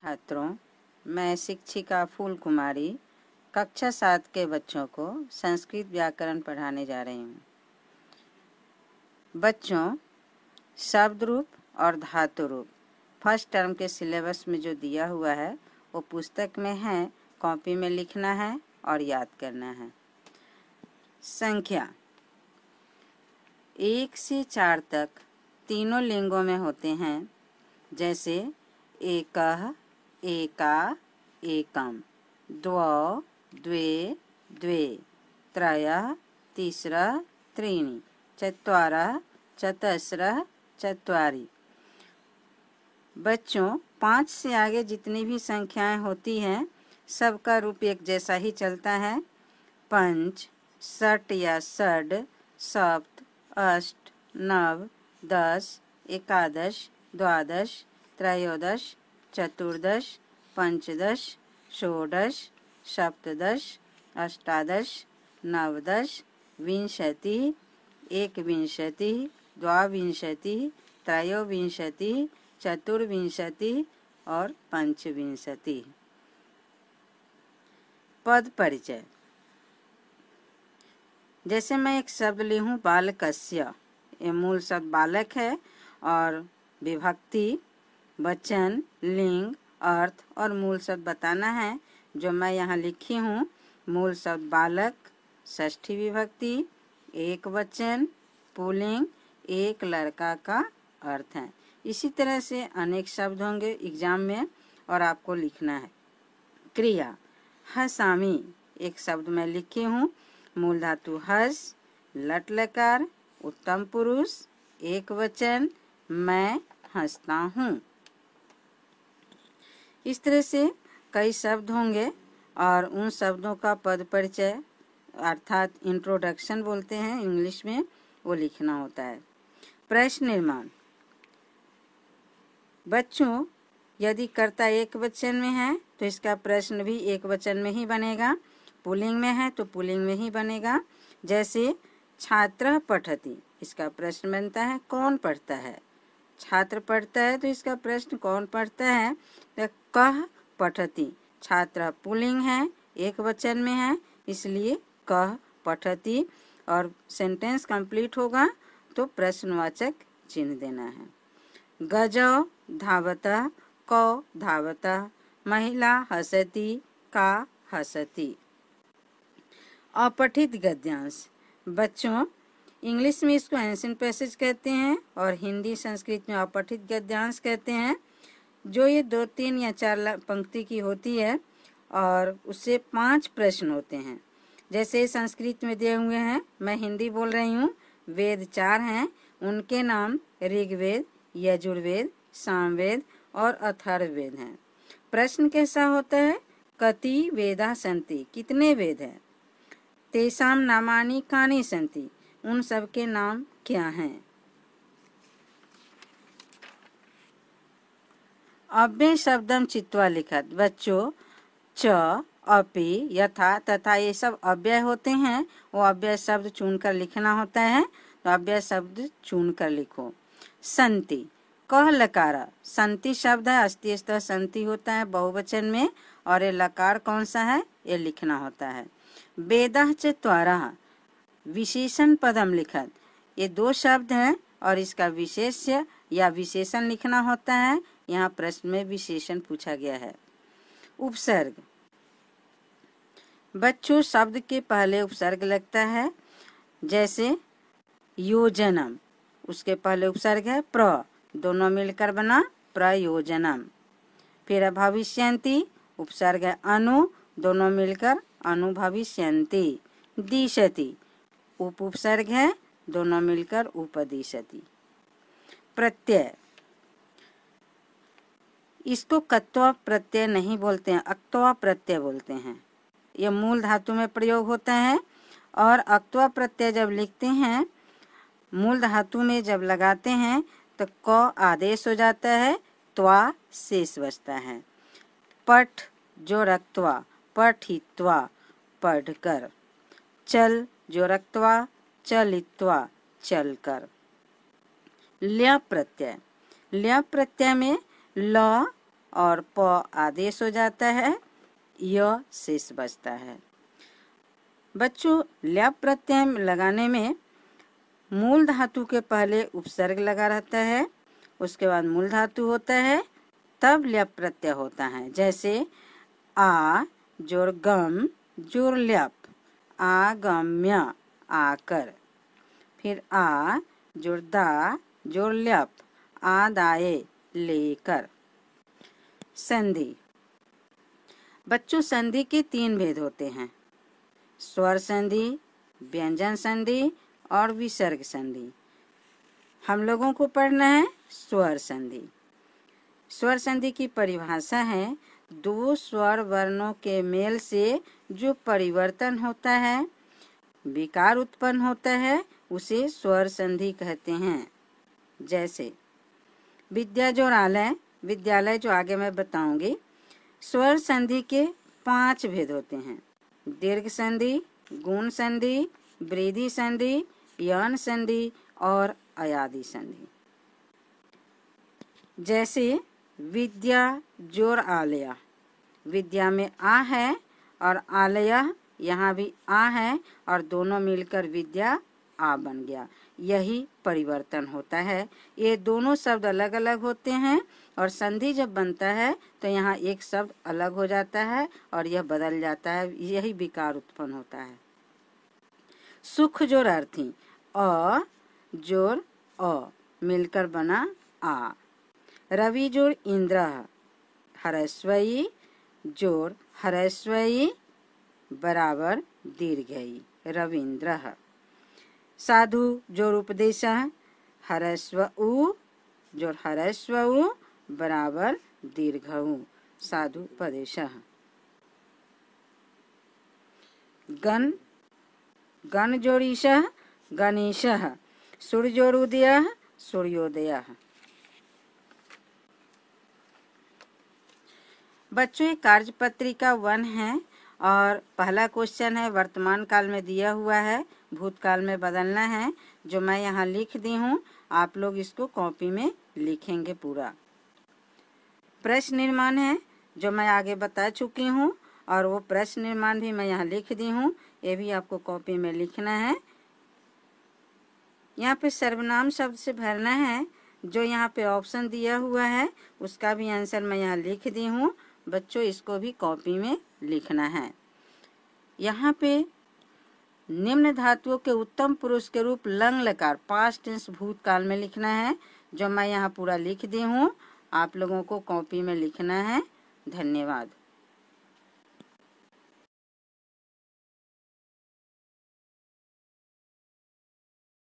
छात्रों, मैं शिक्षिका फूल कुमारी कक्षा 7 के बच्चों को संस्कृत व्याकरण पढ़ाने जा रही हूँ। बच्चों, शब्द रूप और धातु रूप फर्स्ट टर्म के सिलेबस में जो दिया हुआ है वो पुस्तक में है, कॉपी में लिखना है और याद करना है। संख्या 1 से 4 तक तीनों लिंगों में होते हैं, जैसे एकः, एका, एकम, द्वौ, द्वे, द्वे, त्रयः, तिस्रः, त्रीणि, चत्वारः, चतस्रः, चत्वारि। बच्चों, 5 से आगे जितनी भी संख्याएं होती हैं सबका रूप एक जैसा ही चलता है। पंच, षट या षड, सप्त, अष्ट, नव, 10, एकादश, द्वादश, त्रयोदश, चतुर्दश, पंचदश, षोडश, सप्तदश, अष्टादश, नवदश, विंशतिः, एकविंशतिः, द्वाविंशतिः, त्रयोविंशतिः, चतुर्विंशतिः और पंचविंशतिः। पद परिचय। जैसे मैं एक शब्द ली हूँ बालकस्य, ये मूल शब्द बालक है और विभक्ति, वचन, लिंग, अर्थ और मूल शब्द बताना है। जो मैं यहाँ लिखी हूँ, मूल शब्द बालक, षष्ठी विभक्ति, एक वचन, पुल्लिंग, एक लड़का का अर्थ है। इसी तरह से अनेक शब्द होंगे एग्जाम में और आपको लिखना है। क्रिया हसामी, एक शब्द मैं लिखी हूँ, मूल धातु हस, लट लकार, उत्तम पुरुष, एक वचन, मैं हंसता हूँ। इस तरह से कई शब्द होंगे और उन शब्दों का पद परिचय अर्थात इंट्रोडक्शन बोलते हैं इंग्लिश में, वो लिखना होता है। प्रश्न निर्माण। बच्चों, यदि कर्ता एक वचन में है तो इसका प्रश्न भी एक वचन में ही बनेगा, पुल्लिंग में है तो पुल्लिंग में ही बनेगा। जैसे छात्रः पठति, इसका प्रश्न बनता है कौन पढ़ता है। छात्र पढ़ता है तो इसका प्रश्न कौन पढ़ता है, तो कः पठति। छात्र पुल्लिंग है, एक वचन में है, इसलिए कः पठति और सेंटेंस कंप्लीट होगा तो प्रश्नवाचक चिन्ह देना है। गजौ धावतः, कौ धावतः, महिला हसति, का हसति। अपठित गद्यांश। बच्चों, इंग्लिश में इसको एंशिएंट पैसेज कहते हैं और हिंदी संस्कृत में अपठित गद्यांश कहते हैं। जो ये 2, 3 या 4 पंक्ति की होती है और उससे 5 प्रश्न होते हैं। जैसे संस्कृत में दिए हुए हैं, मैं हिंदी बोल रही हूँ। वेद 4 हैं, उनके नाम ऋग्वेद, यजुर्वेद, सामवेद और अथर्ववेद हैं। प्रश्न कैसा होता है, कति वेदा सन्ति, कितने वेद हैं। तेषां नामानि कानि सन्ति, उन सब के नाम क्या हैं। अव्यय शब्दम चित्वा लिखत। बच्चों, च, अपि, यथा, तथा ये सब अव्यय होते हैं, वो अव्यय शब्द चुनकर लिखना होता है, तो अव्यय शब्द चुनकर लिखो। संति, कह लकार, संति शब्द है, अस्ति स्तः संति होता है बहुवचन में और ये लकार कौन सा है, ये लिखना होता है। वेदः चत्वारः, विशेषण पदम लिखत। ये 2 शब्द हैं और इसका विशेष्य या विशेषण लिखना होता है। यहाँ प्रश्न में विशेषण पूछा गया है। उपसर्ग। बच्चों, शब्द के पहले उपसर्ग लगता है। जैसे योजनम, उसके पहले उपसर्ग है प्र, दोनों मिलकर बना प्रयोजनम। फिर भविष्यन्ति, उपसर्ग है अनु, दोनों मिलकर अनुभविष्यन्ति। दिशति, उपसर्ग है, दोनों मिलकर उपदिशति। प्रत्यय। इसको कत्वा प्रत्यय नहीं बोलते हैं, अक्त्वा प्रत्यय बोलते हैं। यह मूल धातु में प्रयोग होता है और अक्त्वा प्रत्यय जब लिखते हैं, मूल धातु में जब लगाते हैं तो क आदेश हो जाता है, त्वा शेष बचता है। पठ जो रक्त्वा, पठित्वा, पढ़कर। चल जो रक्त्वा, चलित्वा, चलकर। ल्य प्रत्यय। ल्य प्रत्यय में ल और प आदेश हो जाता है, य शेष बचता है। बच्चों, ल्याप प्रत्यय लगाने में मूल धातु के पहले उपसर्ग लगा रहता है, उसके बाद मूल धातु होता है, तब ल्याप प्रत्यय होता है। जैसे आ जोर गम जोर ल्याप, आगम्य आकर। फिर आ जोर दा जोर ल्याप, आदाए लेकर। संधि। बच्चों, संधि के 3 भेद होते हैं, स्वर संधि, व्यंजन संधि और विसर्ग संधि। हम लोगों को पढ़ना है स्वर संधि। स्वर संधि की परिभाषा है 2 स्वर वर्णों के मेल से जो परिवर्तन होता है, विकार उत्पन्न होता है, उसे स्वर संधि कहते हैं। जैसे विद्याजोरालय, विद्यालय जो आगे मैं बताऊंगी। स्वर संधि के 5 भेद होते हैं, दीर्घ संधि, गुण संधि, वृद्धि संधि, यौन संधि और अयादि संधि। जैसे विद्या जोर आलया, विद्या में आ है और आलया यहाँ भी आ है और दोनों मिलकर विद्या आ बन गया, यही परिवर्तन होता है। ये दोनों शब्द अलग अलग होते हैं और संधि जब बनता है तो यहाँ एक शब्द अलग हो जाता है और यह बदल जाता है, यही विकार उत्पन्न होता है। सुख जोर अर्थी, अ जोर अ मिलकर बना आ। रवि जोर इंद्र, हरस्वई जोर हरस्वई बराबर दीर्घई, रविंद्र। साधु जोर उपदेश, हरस्व उ जोर हरस्व उ बराबर दीर्घऊ, साधु उपदेश। गण, गण जोर ईश, गणेश। सूर्य जोर उदय, सूर्योदय। बच्चों, कार्य पत्रिका 1 है और पहला क्वेश्चन है वर्तमान काल में दिया हुआ है, भूतकाल में बदलना है, जो मैं यहाँ लिख दी हूँ। आप लोग इसको कॉपी में लिखेंगे पूरा। प्रश्न निर्माण है जो मैं आगे बता चुकी हूँ और वो प्रश्न निर्माण भी मैं यहाँ लिख दी हूँ, ये भी आपको कॉपी में लिखना है। यहाँ पे सर्वनाम शब्द से भरना है, जो यहाँ पे ऑप्शन दिया हुआ है उसका भी आंसर मैं यहाँ लिख दी हूँ। बच्चों, इसको भी कॉपी में लिखना है। यहाँ पे निम्न धातुओं के उत्तम पुरुष के रूप लंग लकार पास्ट टेंस भूतकाल में लिखना है, जो मैं यहाँ पूरा लिख दी हूँ। आप लोगों को कॉपी में लिखना है। धन्यवाद।